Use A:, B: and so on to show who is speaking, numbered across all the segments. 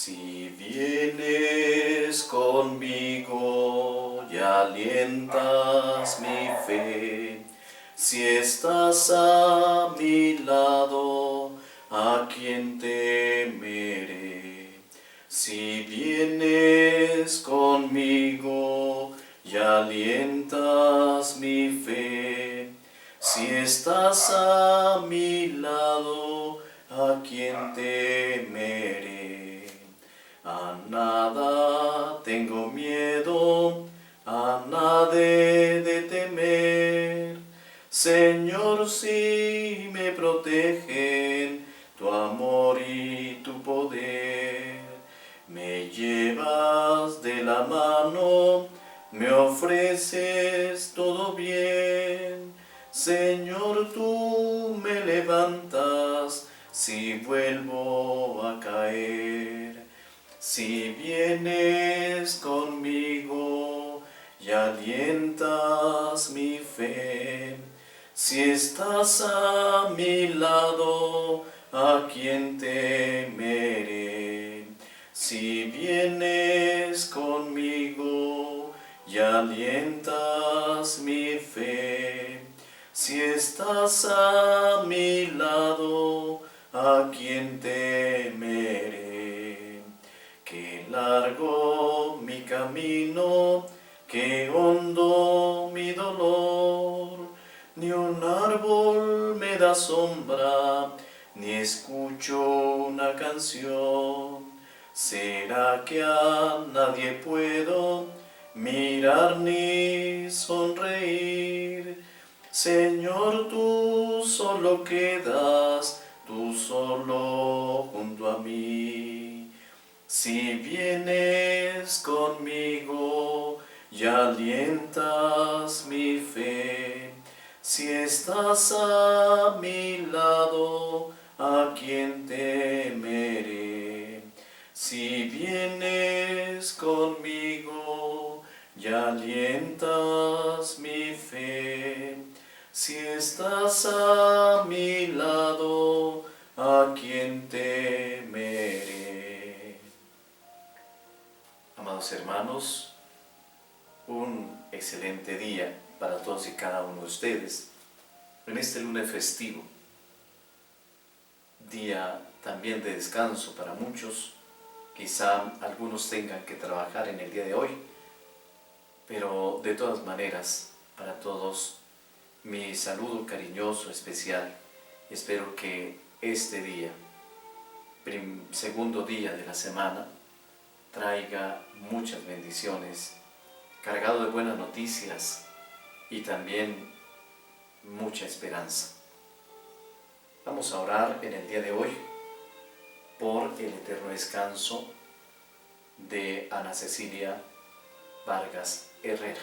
A: Si vienes conmigo y alientas mi fe, si estás a mi lado, ¿a quién temeré? Si vienes conmigo y alientas mi fe, si estás a mi lado, ¿a quién temeré? A nada tengo miedo, a nada he de temer. Señor, si me protegen tu amor y tu poder, me llevas de la mano, me ofreces todo bien. Señor, tú me levantas si vuelvo a caer. Si vienes conmigo y alientas mi fe, si estás a mi lado, ¿a quién temeré? Si vienes conmigo y alientas mi fe, si estás a mi lado, ¿a quién temeré? Qué largo mi camino, qué hondo mi dolor, ni un árbol me da sombra, ni escucho una canción. ¿Será que a nadie puedo mirar ni sonreír? Señor, tú solo quedas, tú solo junto a mí. Si vienes conmigo y alientas mi fe, si estás a mi lado, ¿a quién temeré? Si vienes conmigo y alientas mi fe, si estás a mi lado, ¿a quién temeré? Amados hermanos, un excelente día para todos y cada uno de ustedes en este lunes festivo, día también de descanso para muchos. Quizá algunos tengan que trabajar en el día de hoy, pero de todas maneras, para todos, mi saludo cariñoso, especial. Espero que este día, segundo día de la semana, traiga muchas bendiciones, cargado de buenas noticias y también mucha esperanza. Vamos a orar en el día de hoy por el eterno descanso de Ana Cecilia Vargas Herrera.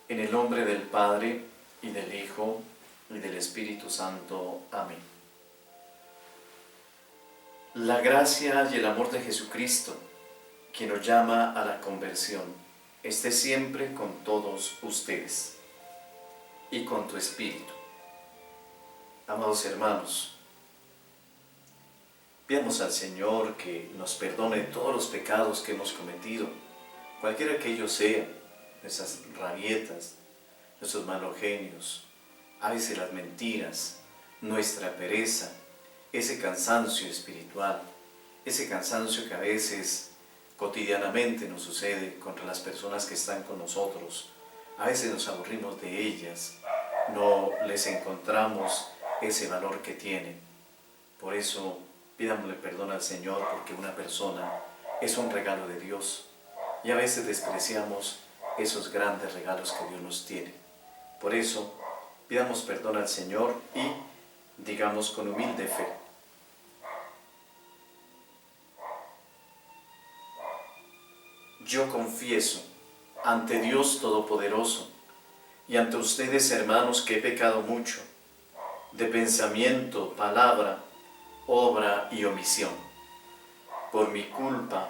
A: En el nombre del Padre, y del Hijo, y del Espíritu Santo. Amén. La gracia y el amor de Jesucristo, quien nos llama a la conversión, esté siempre con todos ustedes y con tu espíritu. Amados hermanos, pidamos al Señor que nos perdone todos los pecados que hemos cometido, cualquiera que ellos sean, nuestras rabietas, nuestros malos genios, a veces las mentiras, nuestra pereza, ese cansancio espiritual, ese cansancio que a veces cotidianamente nos sucede contra las personas que están con nosotros. A veces nos aburrimos de ellas, no les encontramos ese valor que tienen. Por eso pidámosle perdón al Señor, porque una persona es un regalo de Dios y a veces despreciamos esos grandes regalos que Dios nos tiene. Por eso pidamos perdón al Señor y digamos con humilde fe: yo confieso ante Dios Todopoderoso y ante ustedes, hermanos, que he pecado mucho, de pensamiento, palabra, obra y omisión, por mi culpa,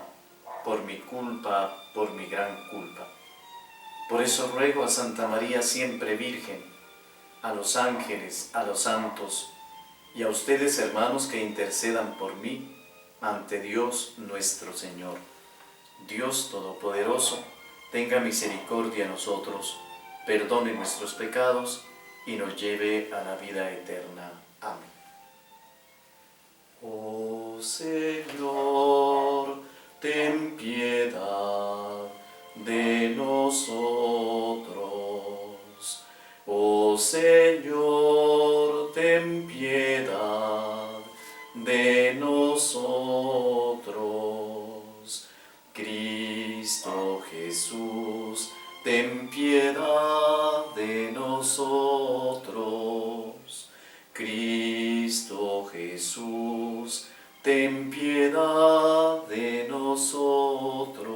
A: por mi culpa, por mi gran culpa. Por eso ruego a Santa María siempre Virgen, a los ángeles, a los santos, y a ustedes, hermanos, que intercedan por mí ante Dios nuestro Señor. Dios Todopoderoso, tenga misericordia de nosotros, perdone nuestros pecados y nos lleve a la vida eterna. Amén. Oh Señor, ten piedad de nosotros. Oh Señor, ten piedad de nosotros. Cristo Jesús, ten piedad de nosotros. Cristo Jesús, ten piedad de nosotros.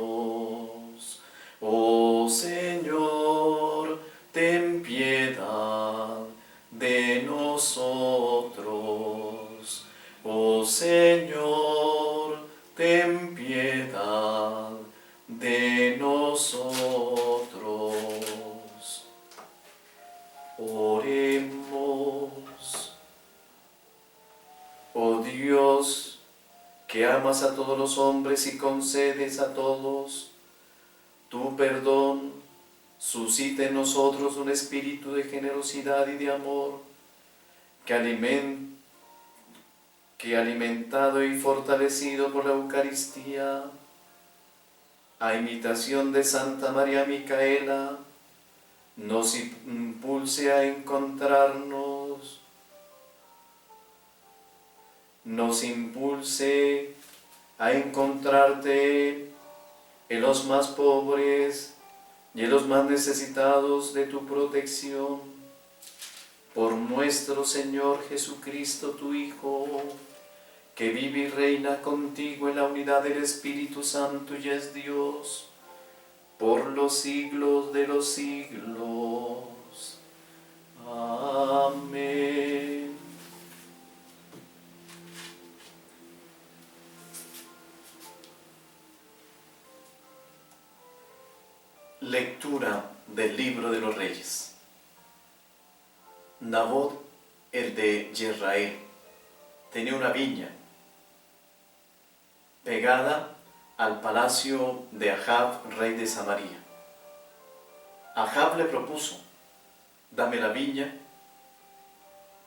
A: Oh Señor, ten piedad de nosotros. Oh Señor, ten piedad de nosotros. Oremos. Oh Dios, que amas a todos los hombres y concedes a todos tu perdón, suscita en nosotros un espíritu de generosidad y de amor, que alimentado y fortalecido por la Eucaristía, a imitación de Santa María Micaela, nos impulse a encontrarnos, nos impulse a encontrarte en los más pobres y en los más necesitados de tu protección. Por nuestro Señor Jesucristo, tu Hijo, que vive y reina contigo en la unidad del Espíritu Santo y es Dios, por los siglos de los siglos. Amén. Lectura del Libro de los Reyes. Nabot, el de Jezreel, tenía una viña pegada al palacio de Ahab, rey de Samaria. Ahab le propuso: dame la viña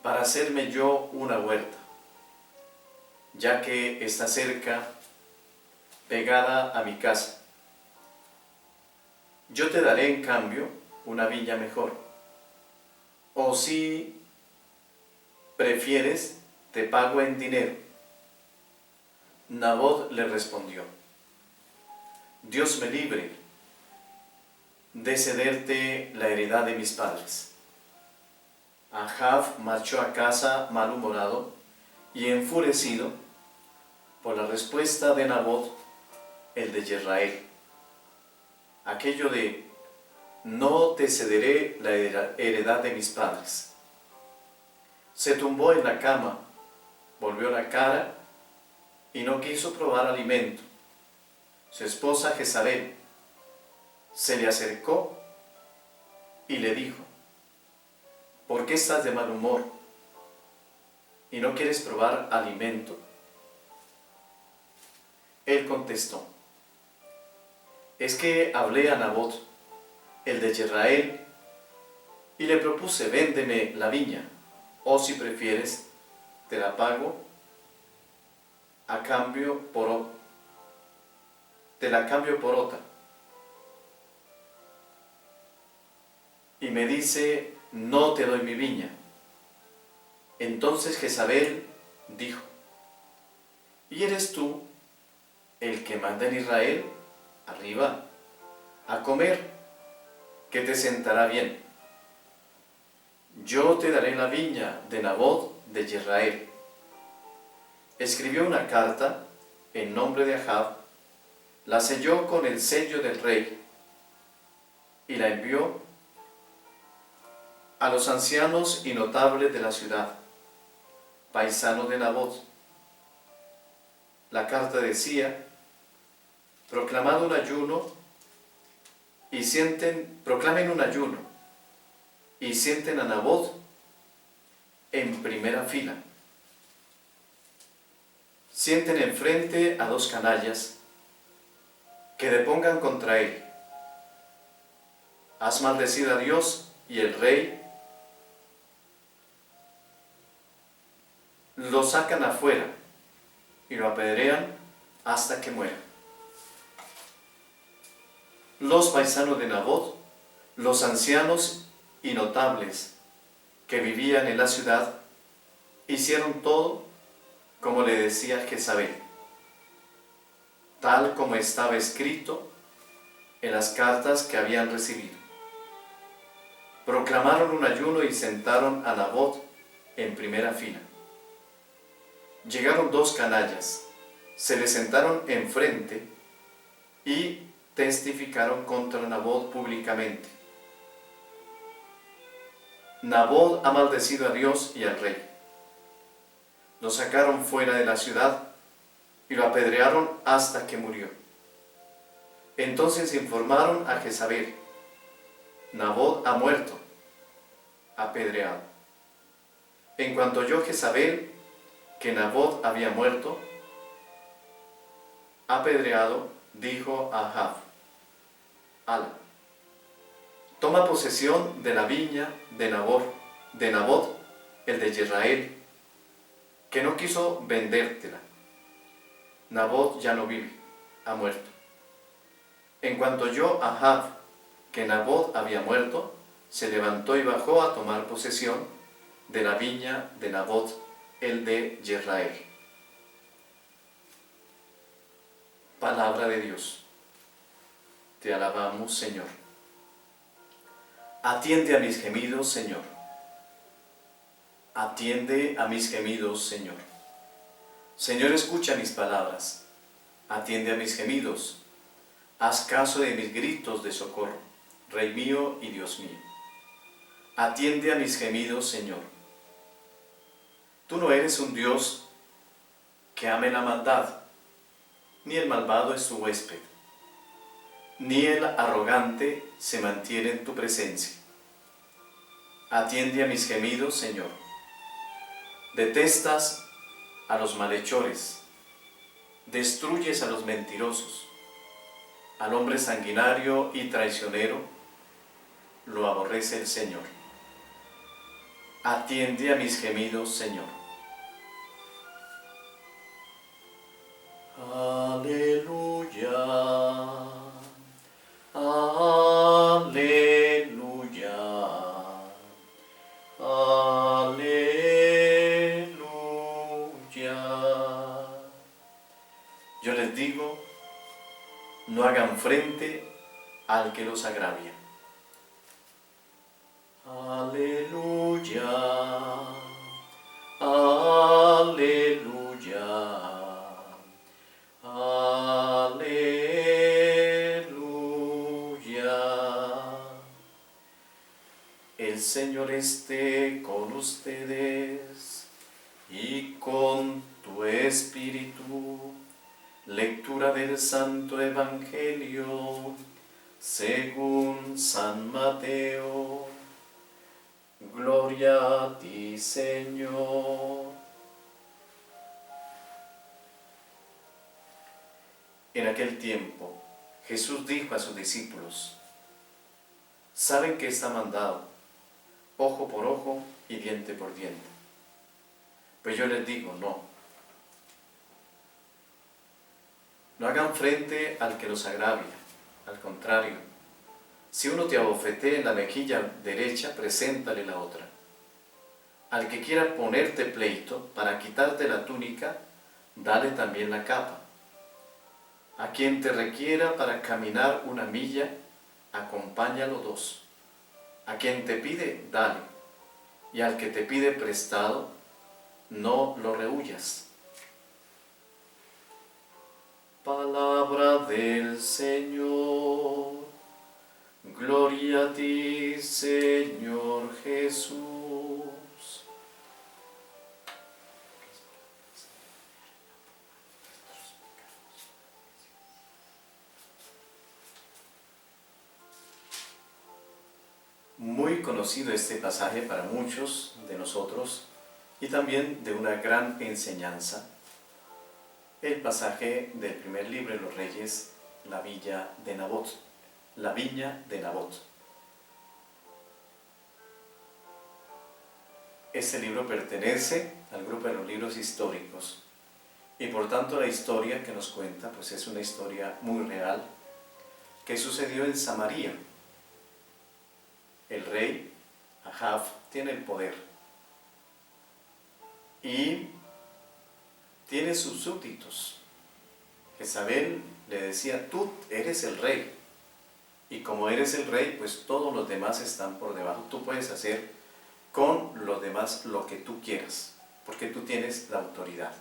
A: para hacerme yo una huerta, ya que está cerca, pegada a mi casa. Yo te daré en cambio una viña mejor. O si prefieres, te pago en dinero. Nabot le respondió: Dios me libre de cederte la heredad de mis padres. Ahab marchó a casa malhumorado y enfurecido por la respuesta de Nabot, el de Jezreel. Aquello de: no te cederé la heredad de mis padres. Se tumbó en la cama, volvió la cara y no quiso probar alimento. Su esposa Jezabel se le acercó y le dijo: ¿por qué estás de mal humor y no quieres probar alimento? Él contestó: es que hablé a Nabot, el de Jezreel, y le propuse: véndeme la viña, o si prefieres, te la pago te la cambio por otra. Y me dice: no te doy mi viña. Entonces Jezabel dijo: ¿y eres tú el que manda en Israel? Arriba, a comer, que te sentará bien. Yo te daré la viña de Nabot de Jezreel. Escribió una carta en nombre de Ahab, la selló con el sello del rey y la envió a los ancianos y notables de la ciudad, paisanos de Nabot. La carta decía: proclamen un ayuno y sienten a Nabot en primera fila. sienten enfrente a dos canallas que depongan contra él: has maldecido a Dios y el rey. Lo sacan afuera y lo apedrean hasta que muera. Los paisanos de Nabot, los ancianos y notables que vivían en la ciudad, hicieron todo como le decía Jezabel, tal como estaba escrito en las cartas que habían recibido. Proclamaron un ayuno y sentaron a Nabot en primera fila. Llegaron dos canallas, se le sentaron enfrente y testificaron contra Nabot públicamente. Nabot ha maldecido a Dios y al rey. Lo sacaron fuera de la ciudad y lo apedrearon hasta que murió. Entonces informaron a Jezabel: Nabot ha muerto, apedreado. En cuanto oyó Jezabel que Nabot había muerto, apedreado, dijo a Ahab: Ala, toma posesión de la viña de Nabot, el de Jezreel, que no quiso vendértela. Nabot ya no vive, ha muerto. En cuanto oyó Ahab que Nabot había muerto, se levantó y bajó a tomar posesión de la viña de Nabot, el de Jezreel. Palabra de Dios. Te alabamos, Señor. Atiende a mis gemidos, Señor. Atiende a mis gemidos, Señor. Señor, escucha mis palabras. Atiende a mis gemidos. Haz caso de mis gritos de socorro, Rey mío y Dios mío. Atiende a mis gemidos, Señor. Tú no eres un Dios que ame la maldad, ni el malvado es su huésped, ni el arrogante se mantiene en tu presencia. Atiende a mis gemidos, Señor. Detestas a los malhechores, destruyes a los mentirosos, al hombre sanguinario y traicionero lo aborrece el Señor. Atiende a mis gemidos, Señor. Aleluya, aleluya, aleluya. Yo les digo, no hagan frente al que los agravia. Aleluya, aleluya, aleluya. El Señor esté con ustedes y con tu espíritu. Lectura del Santo Evangelio según San Mateo. Gloria a ti, Señor. En aquel tiempo, Jesús dijo a sus discípulos: saben que está mandado, ojo por ojo y diente por diente. Pues yo les digo, no. No hagan frente al que los agravia, al contrario. Si uno te abofetea en la mejilla derecha, preséntale la otra. Al que quiera ponerte pleito para quitarte la túnica, dale también la capa. A quien te requiera para caminar una milla, acompáñalo 2. A quien te pide, dale. Y al que te pide prestado, no lo rehuyas. Palabra del Señor. Gloria a ti, Señor Jesús. Muy conocido este pasaje para muchos de nosotros y también de una gran enseñanza. el pasaje del primer libro de los Reyes, la villa de Nabot. La viña de Nabot. Este libro pertenece al grupo de los libros históricos y por tanto la historia que nos cuenta pues es una historia muy real que sucedió en Samaria. El rey Ahab tiene el poder y tiene sus súbditos. Jezabel le decía, tú eres el rey, y como eres el rey, pues todos los demás están por debajo. Tú puedes hacer con los demás lo que tú quieras, porque tú tienes la autoridad.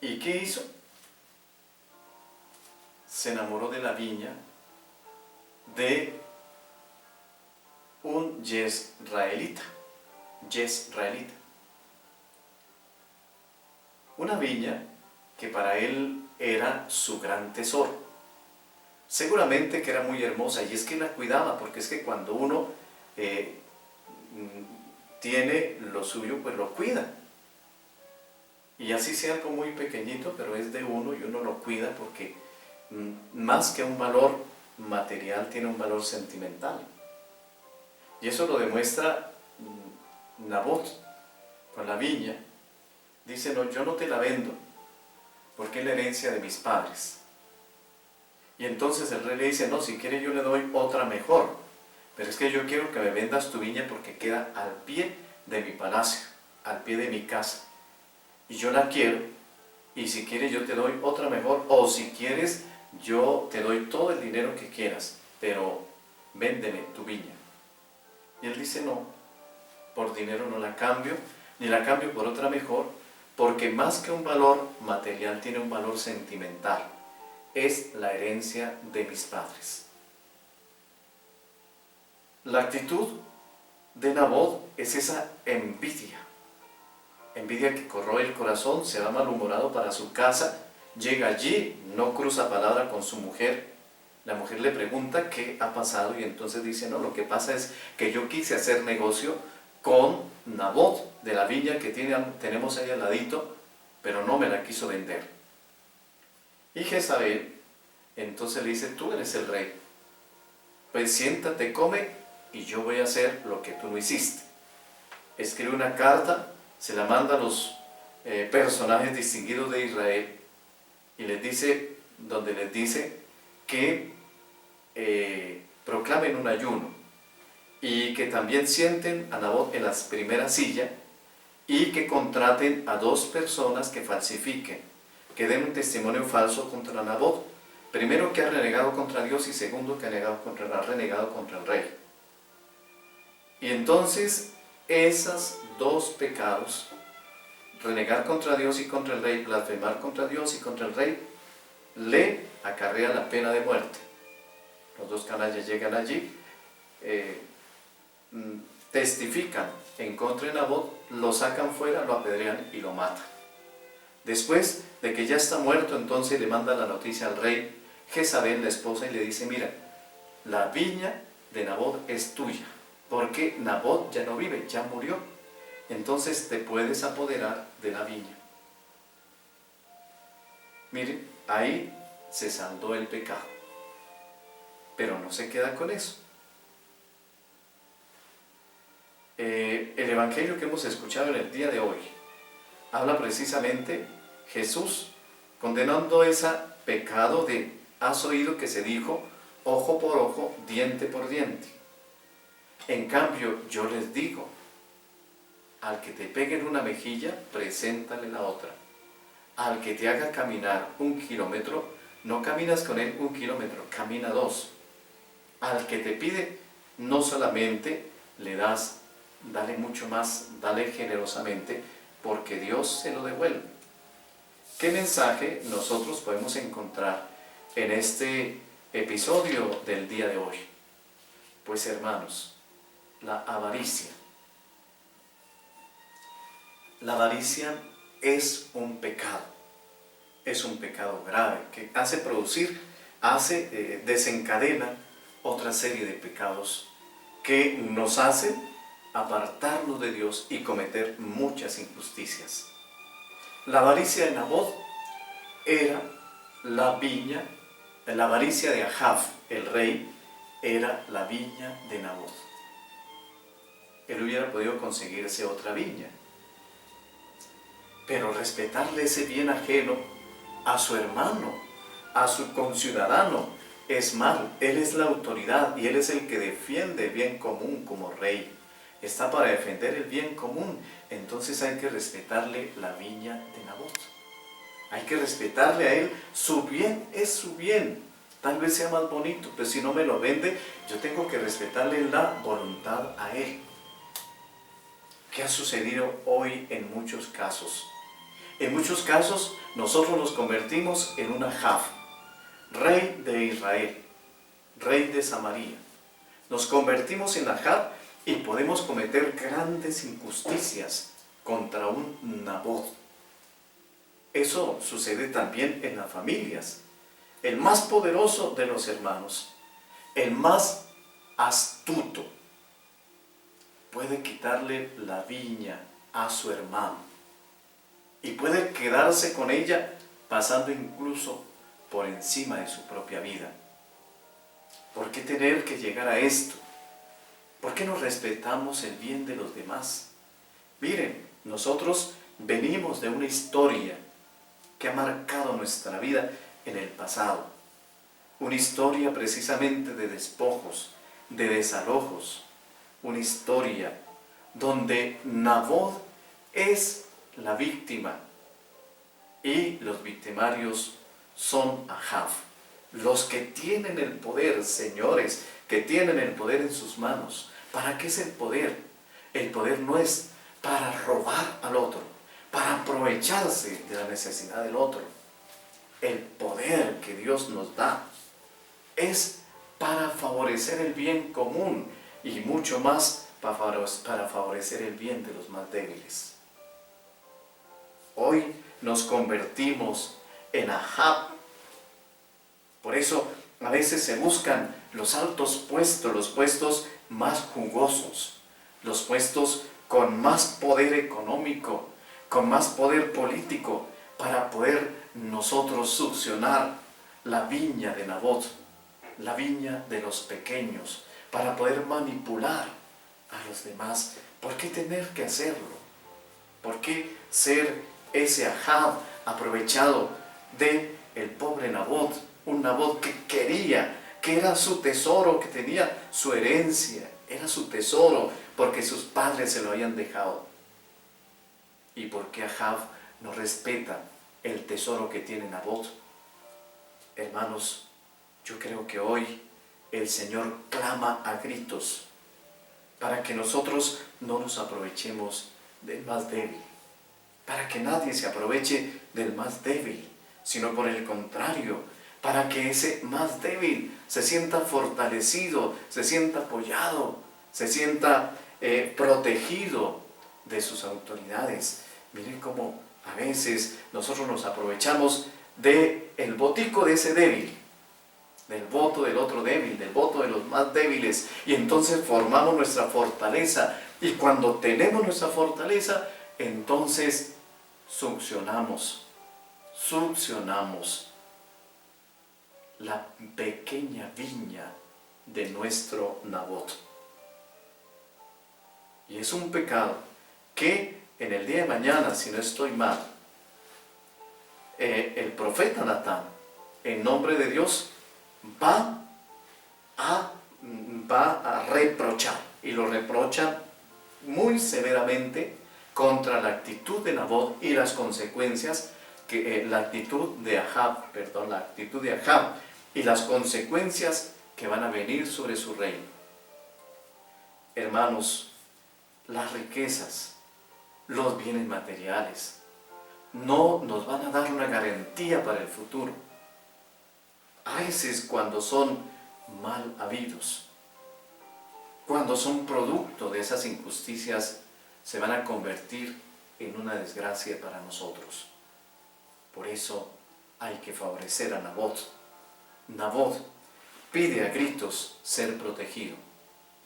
A: ¿Y qué hizo? Se enamoró de la viña de un yezraelita. Una viña que para él era su gran tesoro. Seguramente que era muy hermosa, y es que la cuidaba, porque es que cuando uno tiene lo suyo, pues lo cuida. Y así sea algo muy pequeñito, pero es de uno y uno lo cuida porque más que un valor material, tiene un valor sentimental. Y eso lo demuestra Nabot con la viña. Dice, no, yo no te la vendo, porque es la herencia de mis padres. Y entonces el rey le dice, no, si quiere yo le doy otra mejor, pero es que yo quiero que me vendas tu viña porque queda al pie de mi palacio, al pie de mi casa. Y yo la quiero, y si quieres yo te doy otra mejor, o si quieres yo te doy todo el dinero que quieras, pero véndeme tu viña. Y él dice, no, por dinero no la cambio, ni la cambio por otra mejor, porque más que un valor material tiene un valor sentimental. Es la herencia de mis padres. La actitud de Nabot es esa envidia. Envidia que corroe el corazón, se va malhumorado para su casa, llega allí, no cruza palabra con su mujer. La mujer le pregunta qué ha pasado y entonces dice, no, lo que pasa es que yo quise hacer negocio con Nabot de la viña que tenemos ahí al ladito, pero no me la quiso vender. Y Jezabel entonces le dice, tú eres el rey, pues siéntate, come, y yo voy a hacer lo que tú no hiciste. Escribe una carta, se la manda a los personajes distinguidos de Israel, y les dice, donde les dice que proclamen un ayuno, y que también sienten a Nabot en la primera silla, y que contraten a 2 personas que falsifiquen, que den un testimonio falso contra Nabot. Primero, que ha renegado contra Dios, y segundo, que ha renegado contra el rey. Y entonces, esos 2 pecados, renegar contra Dios y contra el rey, blasfemar contra Dios y contra el rey, le acarrea la pena de muerte. Los 2 canallas llegan allí, testifican en contra de Nabot, lo sacan fuera, lo apedrean y lo matan. Después de que ya está muerto, entonces le manda la noticia al rey Jezabel, la esposa, y le dice, mira, la viña de Nabot es tuya, porque Nabot ya no vive, ya murió, entonces te puedes apoderar de la viña. Miren, ahí se saldó el pecado, pero no se queda con eso. El evangelio que hemos escuchado en el día de hoy habla precisamente Jesús condenando ese pecado de, has oído que se dijo, ojo por ojo, diente por diente. En cambio, yo les digo, al que te pegue en una mejilla, preséntale la otra. Al que te haga caminar 1 kilómetro, no caminas con él 1 kilómetro, camina 2. Al que te pide, no solamente le das, dale mucho más, dale generosamente, porque Dios se lo devuelve. ¿Qué mensaje nosotros podemos encontrar en este episodio del día de hoy? Pues hermanos, la avaricia. La avaricia es un pecado grave que desencadena otra serie de pecados que nos hacen apartarnos de Dios y cometer muchas injusticias. La avaricia de Nabot era la viña, la avaricia de Ahab, el rey, era la viña de Nabot. Él hubiera podido conseguirse otra viña, pero respetarle ese bien ajeno a su hermano, a su conciudadano, es mal. Él es la autoridad y él es el que defiende el bien común como rey. Está para defender el bien común, entonces hay que respetarle la viña de Nabot. Hay que respetarle a él, su bien es su bien. Tal vez sea más bonito, pero si no me lo vende, yo tengo que respetarle la voluntad a él. ¿Qué ha sucedido hoy en muchos casos? En muchos casos nosotros nos convertimos en un Ahab, rey de Israel, rey de Samaria. Nos convertimos en Ahab y podemos cometer grandes injusticias contra un Nabot. Eso sucede también en las familias. El más poderoso de los hermanos, el más astuto, puede quitarle la viña a su hermano y puede quedarse con ella pasando incluso por encima de su propia vida. ¿Por qué tener que llegar a esto? ¿Por qué no respetamos el bien de los demás? Miren, nosotros venimos de una historia que ha marcado nuestra vida en el pasado. Una historia precisamente de despojos, de desalojos. Una historia donde Nabot es la víctima y los victimarios son Ahab. Los que tienen el poder, señores, que tienen el poder en sus manos. ¿Para qué es el poder? El poder no es para robar al otro, para aprovecharse de la necesidad del otro. El poder que Dios nos da es para favorecer el bien común y mucho más para favorecer el bien de los más débiles. Hoy nos convertimos en Ahab. Por eso a veces se buscan los altos puestos, los puestos más jugosos, los puestos con más poder económico, con más poder político, para poder nosotros succionar la viña de Nabot, la viña de los pequeños, para poder manipular a los demás. ¿Por qué tener que hacerlo? ¿Por qué ser ese Ahab aprovechado de el pobre Nabot? Un Nabot que quería, que era su tesoro, que tenía su herencia, era su tesoro, porque sus padres se lo habían dejado. ¿Y por qué Ahab no respeta el tesoro que tiene Nabot? Hermanos, yo creo que hoy el Señor clama a gritos para que nosotros no nos aprovechemos del más débil, para que nadie se aproveche del más débil, sino por el contrario, para que ese más débil se sienta fortalecido, se sienta apoyado, se sienta protegido de sus autoridades. Miren cómo a veces nosotros nos aprovechamos del botico de ese débil, del voto del otro débil, del voto de los más débiles, y entonces formamos nuestra fortaleza, y cuando tenemos nuestra fortaleza, entonces succionamos la pequeña viña de nuestro Nabot. Y es un pecado que en el día de mañana, si no estoy mal, el profeta Natán, en nombre de Dios, va a reprochar, y lo reprocha muy severamente contra la actitud de Nabot y las consecuencias que la actitud de Ahab y las consecuencias que van a venir sobre su reino. Hermanos, las riquezas, los bienes materiales, no nos van a dar una garantía para el futuro. A veces cuando son mal habidos, cuando son producto de esas injusticias, se van a convertir en una desgracia para nosotros. Por eso hay que favorecer a Nabot. Nabot pide a gritos ser protegido,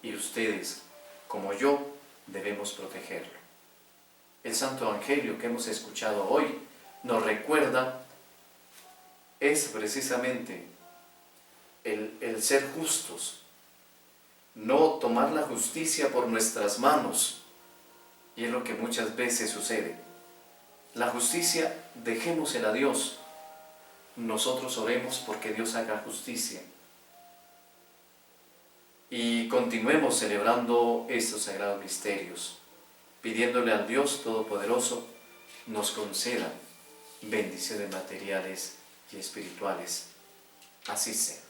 A: y ustedes, como yo, debemos protegerlo. El Santo Evangelio que hemos escuchado hoy nos recuerda es precisamente el ser justos, no tomar la justicia por nuestras manos, y es lo que muchas veces sucede. La justicia dejémosela a Dios, nosotros oremos porque Dios haga justicia, y continuemos celebrando estos sagrados misterios, pidiéndole al Dios Todopoderoso nos conceda bendiciones materiales y espirituales. Así sea.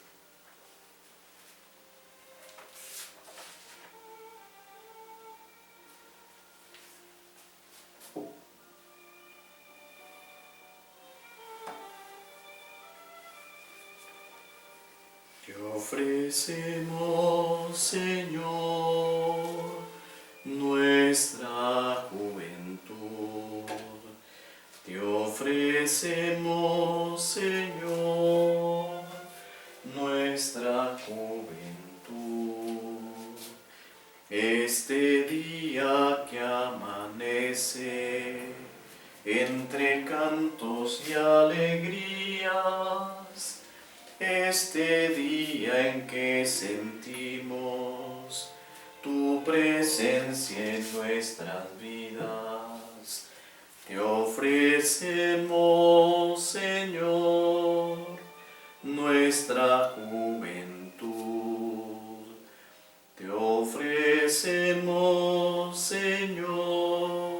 A: Te ofrecemos, Señor, nuestra juventud. Te ofrecemos, Señor, nuestra juventud. Este día que amanece, entre cantos y alegrías, este día en que sentimos tu presencia en nuestras vidas, te ofrecemos, Señor, nuestra juventud. Te ofrecemos, Señor,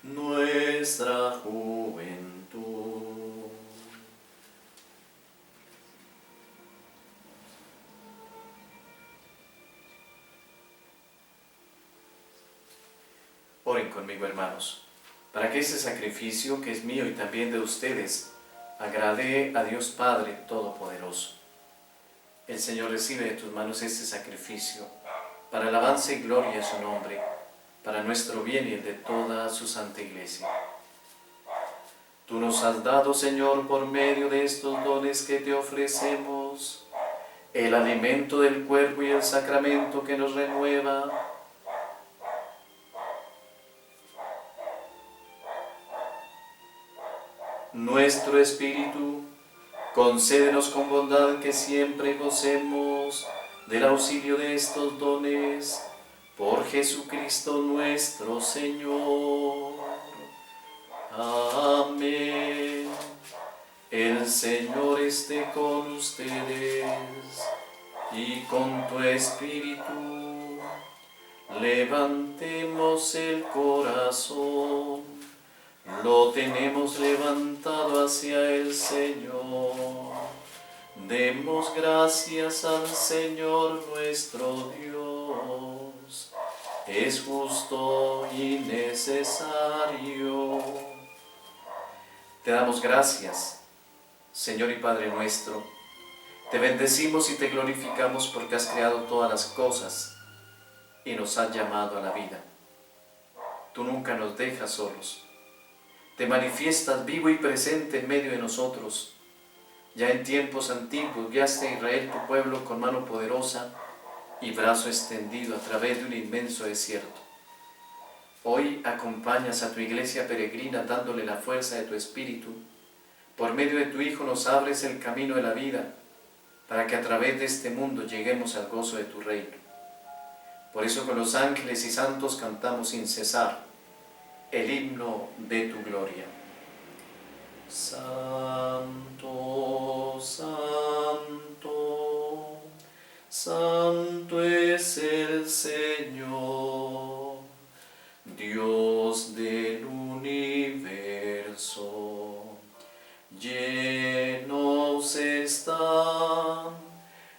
A: nuestra juventud. Oren conmigo, hermanos, para que ese sacrificio que es mío y también de ustedes agrade a Dios Padre Todopoderoso. El Señor recibe de tus manos este sacrificio para alabanza y gloria a su nombre, para nuestro bien y el de toda su santa Iglesia. Tú nos has dado, Señor, por medio de estos dones que te ofrecemos, el alimento del cuerpo y el sacramento que nos renueva. Nuestro espíritu, concédenos con bondad que siempre gocemos del auxilio de estos dones, por Jesucristo nuestro Señor. Amén. El Señor esté con ustedes y con tu espíritu. Levantemos el corazón. Lo tenemos levantado hacia el Señor. Demos gracias al Señor nuestro Dios. Es justo y necesario. Te damos gracias, Señor y Padre nuestro. Te bendecimos y te glorificamos porque has creado todas las cosas y nos has llamado a la vida. Tú nunca nos dejas solos. Te manifiestas vivo y presente en medio de nosotros. Ya en tiempos antiguos guiaste a Israel, tu pueblo, con mano poderosa y brazo extendido a través de un inmenso desierto. Hoy acompañas a tu iglesia peregrina dándole la fuerza de tu espíritu. Por medio de tu Hijo nos abres el camino de la vida para que a través de este mundo lleguemos al gozo de tu reino. Por eso con los ángeles y santos cantamos sin cesar el himno de tu gloria. Santo, santo, santo es el Señor, Dios del universo. Llenos están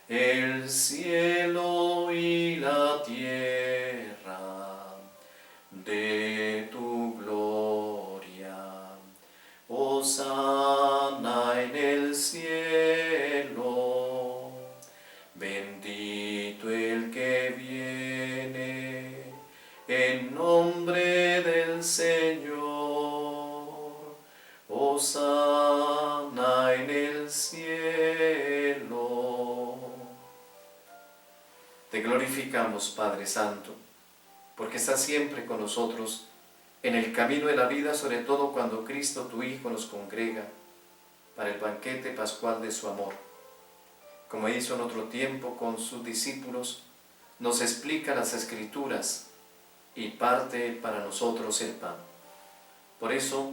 A: el cielo y la tierra de tu gloria. Hosana en el cielo, bendito el que viene en nombre del Señor. Hosana en el cielo. Te glorificamos, Padre Santo, porque estás siempre con nosotros
B: en el camino de la vida, sobre todo cuando Cristo tu Hijo nos congrega para el banquete pascual de su amor. Como hizo en otro tiempo con sus discípulos, nos explica las Escrituras y parte para nosotros el pan. Por eso,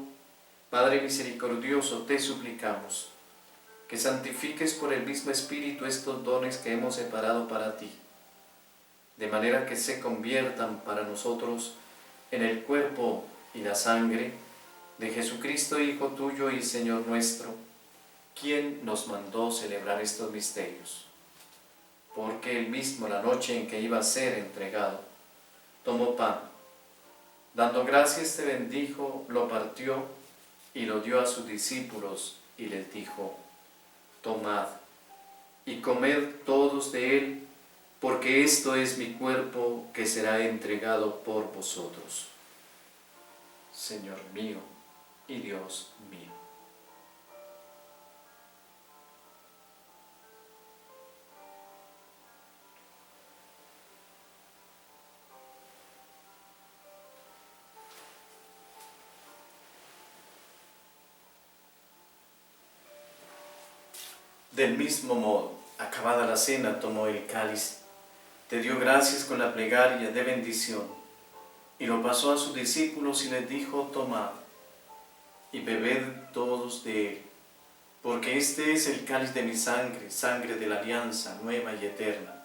B: Padre misericordioso, te suplicamos que santifiques por el mismo Espíritu estos dones que hemos separado para ti, de manera que se conviertan para nosotros en el cuerpo y la sangre de Jesucristo, Hijo tuyo y Señor nuestro, quien nos mandó celebrar estos misterios. Porque él mismo, la noche en que iba a ser entregado, tomó pan, dando gracias te bendijo, lo partió y lo dio a sus discípulos y les dijo: tomad y comed todos de él, porque esto es mi cuerpo que será entregado por vosotros. Señor mío y Dios mío.
A: Del mismo modo, acabada la cena, tomó el cáliz, te dio gracias con la plegaria de bendición, y lo pasó a sus discípulos y les dijo: tomad y bebed todos de él, porque este es el cáliz de mi sangre, sangre de la alianza nueva y eterna,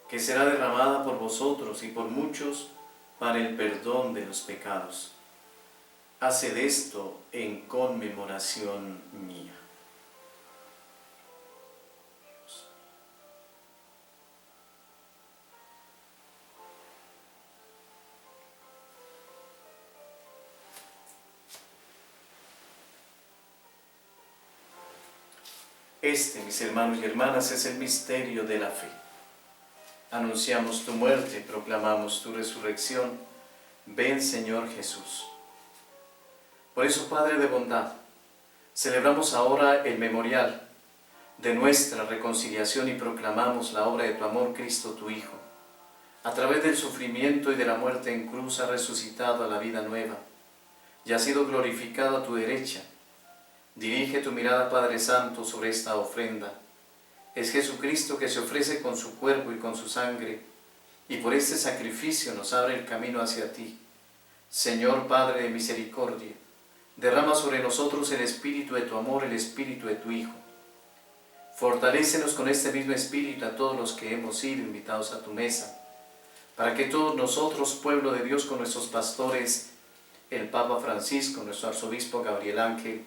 A: que será derramada por vosotros y por muchos para el perdón de los pecados. Haced esto en conmemoración mía. Este, mis hermanos y hermanas, es el misterio de la fe. Anunciamos tu muerte, proclamamos tu resurrección. Ven, Señor Jesús. Por eso, Padre de bondad, celebramos ahora el memorial de nuestra reconciliación y proclamamos la obra de tu amor, Cristo tu Hijo. A través del sufrimiento y de la muerte en cruz ha resucitado a la vida nueva y ha sido glorificado a tu derecha. Dirige tu mirada, Padre Santo, sobre esta ofrenda. Es Jesucristo que se ofrece con su cuerpo y con su sangre, y por este sacrificio nos abre el camino hacia ti. Señor Padre de misericordia, derrama sobre nosotros el espíritu de tu amor, el espíritu de tu Hijo. Fortalécenos con este mismo espíritu a todos los que hemos sido invitados a tu mesa, para que todos nosotros, pueblo de Dios, con nuestros pastores, el Papa Francisco, nuestro arzobispo Gabriel Ángel,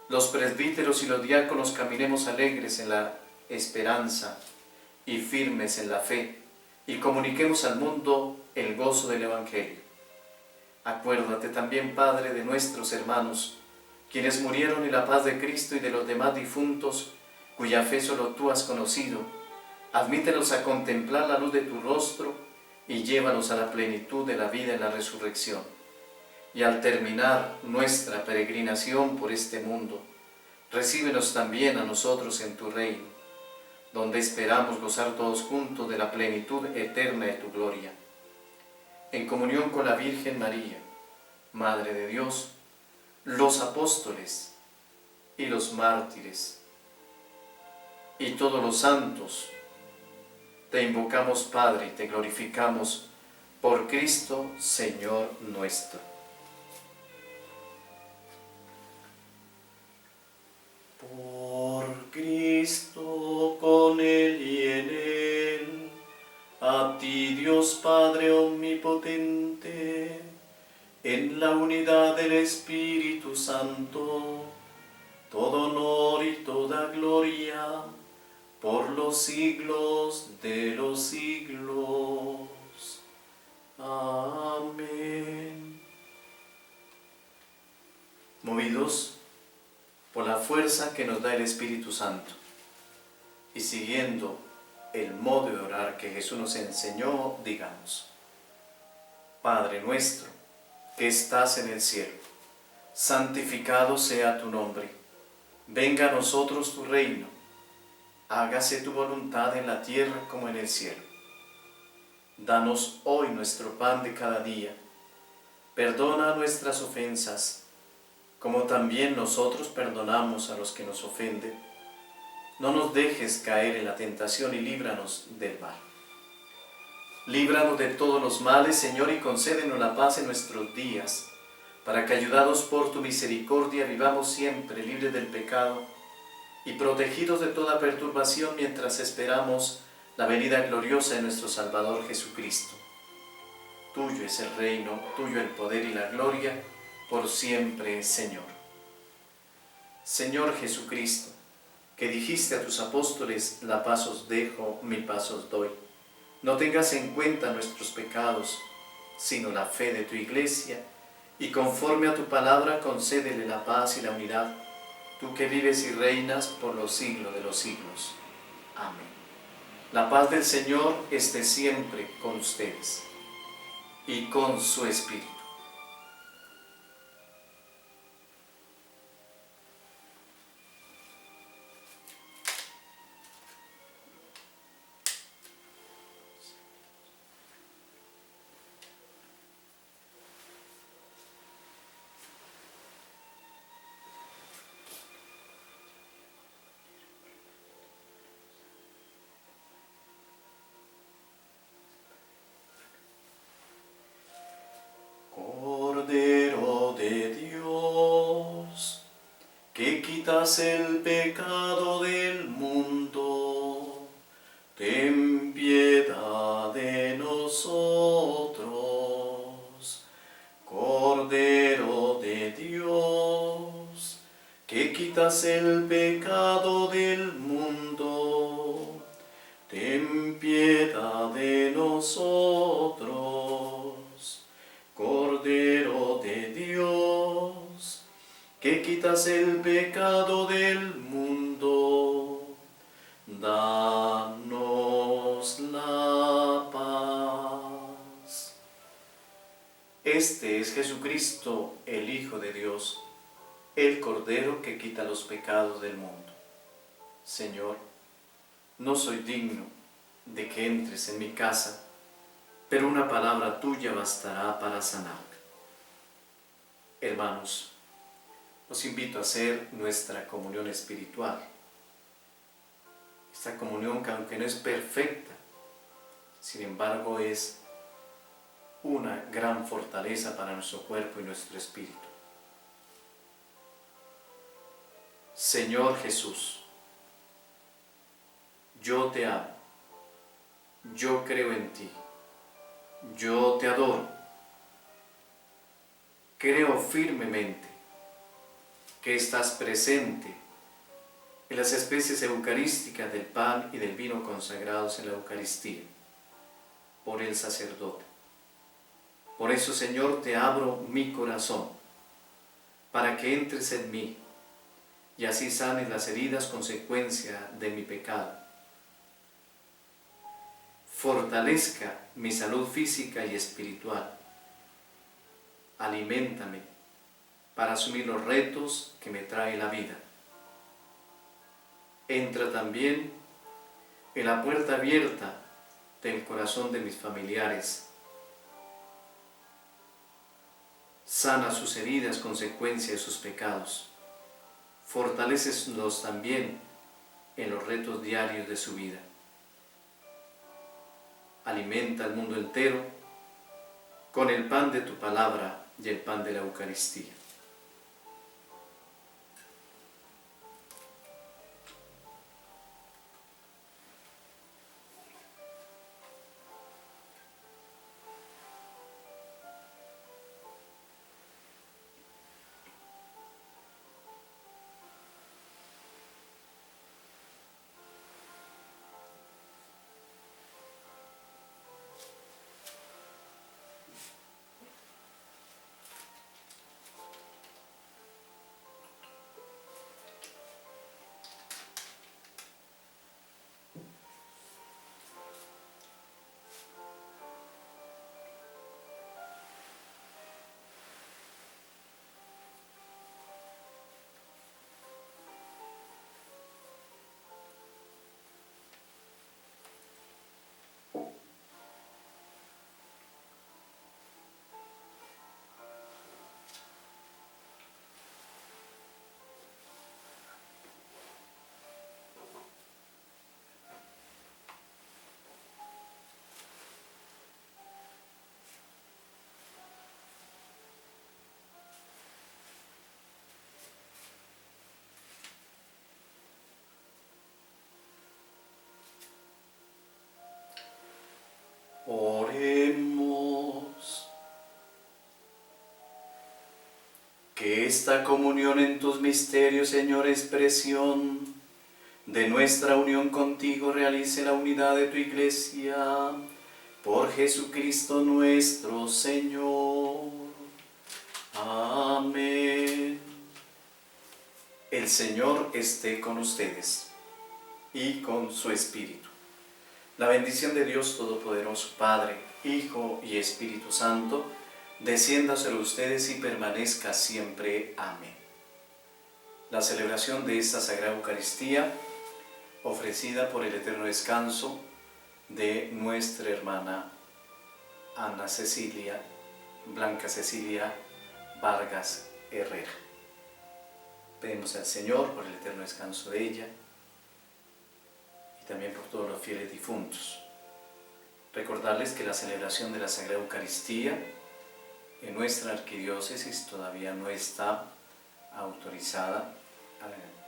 A: los presbíteros y los diáconos, caminemos alegres en la esperanza y firmes en la fe, y comuniquemos al mundo el gozo del Evangelio. Acuérdate también, Padre, de nuestros hermanos, quienes murieron en la paz de Cristo, y de los demás difuntos, cuya fe solo tú has conocido. Admítelos a contemplar la luz de tu rostro, y llévalos a la plenitud de la vida en la resurrección. Y al terminar nuestra peregrinación por este mundo, recíbenos también a nosotros en tu reino, donde esperamos gozar todos juntos de la plenitud eterna de tu gloria. En comunión con la Virgen María, Madre de Dios, los apóstoles y los mártires, y todos los santos, te invocamos, Padre, y te glorificamos por Cristo, Señor nuestro. Por Cristo, con Él y en Él, a ti, Dios Padre omnipotente, en la unidad del Espíritu Santo, todo honor y toda gloria, por los siglos de los siglos. Amén. Movidos por la fuerza que nos da el Espíritu Santo, y siguiendo el modo de orar que Jesús nos enseñó, digamos: Padre nuestro, que estás en el cielo, santificado sea tu nombre. Venga a nosotros tu reino. Hágase tu voluntad en la tierra como en el cielo. Danos hoy nuestro pan de cada día. Perdona nuestras ofensas, como también nosotros perdonamos a los que nos ofenden. No nos dejes caer en la tentación y líbranos del mal. Líbranos de todos los males, Señor, y concédenos la paz en nuestros días, para que, ayudados por tu misericordia, vivamos siempre libres del pecado y protegidos de toda perturbación mientras esperamos la venida gloriosa de nuestro Salvador Jesucristo. Tuyo es el reino, tuyo el poder y la gloria, por siempre, Señor. Señor Jesucristo, que dijiste a tus apóstoles: la paz os dejo, mi paz os doy. No tengas en cuenta nuestros pecados, sino la fe de tu Iglesia, y conforme a tu palabra concédele la paz y la unidad, tú que vives y reinas por los siglos de los siglos. Amén. La paz del Señor esté siempre con ustedes y con su Espíritu. Cordero de Dios, que quitas el pecado del mundo, ten piedad de nosotros. Cordero de Dios, que quitas el pecado del mundo, ten piedad de nosotros. Cordero de Dios, que quitas el pecado del mundo, danos la paz. Este es Jesucristo, el Hijo de Dios, el Cordero que quita los pecados del mundo. Señor, no soy digno de que entres en mi casa, pero una palabra tuya bastará para sanarme. Hermanos, os invito a hacer nuestra comunión espiritual. Esta comunión, que aunque no es perfecta, sin embargo es una gran fortaleza para nuestro cuerpo y nuestro espíritu. Señor Jesús, yo te amo, yo creo en ti, yo te adoro. Creo firmemente que estás presente en las especies eucarísticas del pan y del vino consagrados en la Eucaristía por el sacerdote. Por eso, Señor, te abro mi corazón para que entres en mí y así sanes las heridas consecuencia de mi pecado. Fortalezca mi salud física y espiritual. Aliméntame para asumir los retos que me trae la vida. Entra también en la puerta abierta del corazón de mis familiares. Sana sus heridas consecuencia de sus pecados. Fortalécelos también en los retos diarios de su vida. Alimenta al mundo entero con el pan de tu palabra y el pan de la Eucaristía. Que esta comunión en tus misterios, Señor, expresión de nuestra unión contigo, realice la unidad de tu Iglesia. Por Jesucristo nuestro Señor. Amén. El Señor esté con ustedes y con su Espíritu. La bendición de Dios Todopoderoso, Padre, Hijo y Espíritu Santo, descienda sobre ustedes y permanezca siempre. Amén. La celebración de esta Sagrada Eucaristía, ofrecida por el eterno descanso de nuestra hermana Blanca Cecilia Vargas Herrera. Pedimos al Señor por el eterno descanso de ella y también por todos los fieles difuntos. Recordarles que la celebración de la Sagrada Eucaristía en nuestra arquidiócesis todavía no está autorizada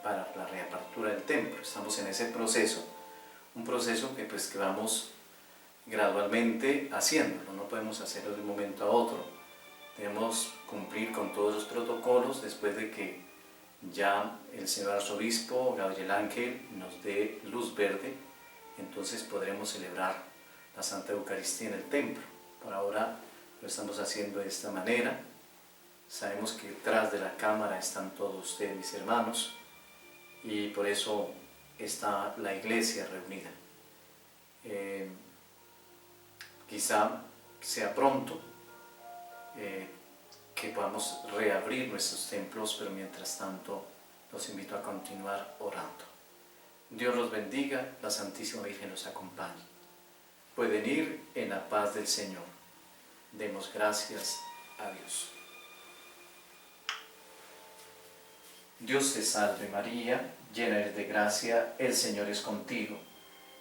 A: para la reapertura del templo. Estamos en ese proceso, un proceso que vamos gradualmente haciéndolo, no podemos hacerlo de un momento a otro. Debemos cumplir con todos los protocolos después de que ya el señor arzobispo Gabriel Ángel nos dé luz verde, entonces podremos celebrar la Santa Eucaristía en el templo. Por ahora lo estamos haciendo de esta manera. Sabemos que detrás de la cámara están todos ustedes, mis hermanos, y por eso está la iglesia reunida. Quizá sea pronto que podamos reabrir nuestros templos, pero mientras tanto los invito a continuar orando. Dios los bendiga, la Santísima Virgen los acompañe. Pueden ir en la paz del Señor. Demos gracias a Dios. Dios te salve María, llena eres de gracia, el Señor es contigo.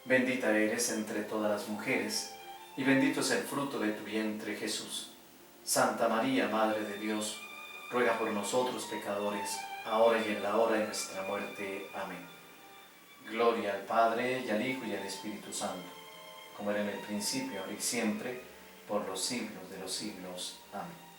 A: Bendita eres entre todas las mujeres, y bendito es el fruto de tu vientre, Jesús. Santa María, Madre de Dios, ruega por nosotros pecadores, ahora y en la hora de nuestra muerte. Amén. Gloria al Padre, y al Hijo, y al Espíritu Santo, como era en el principio, ahora y siempre, por los siglos de los siglos. Amén.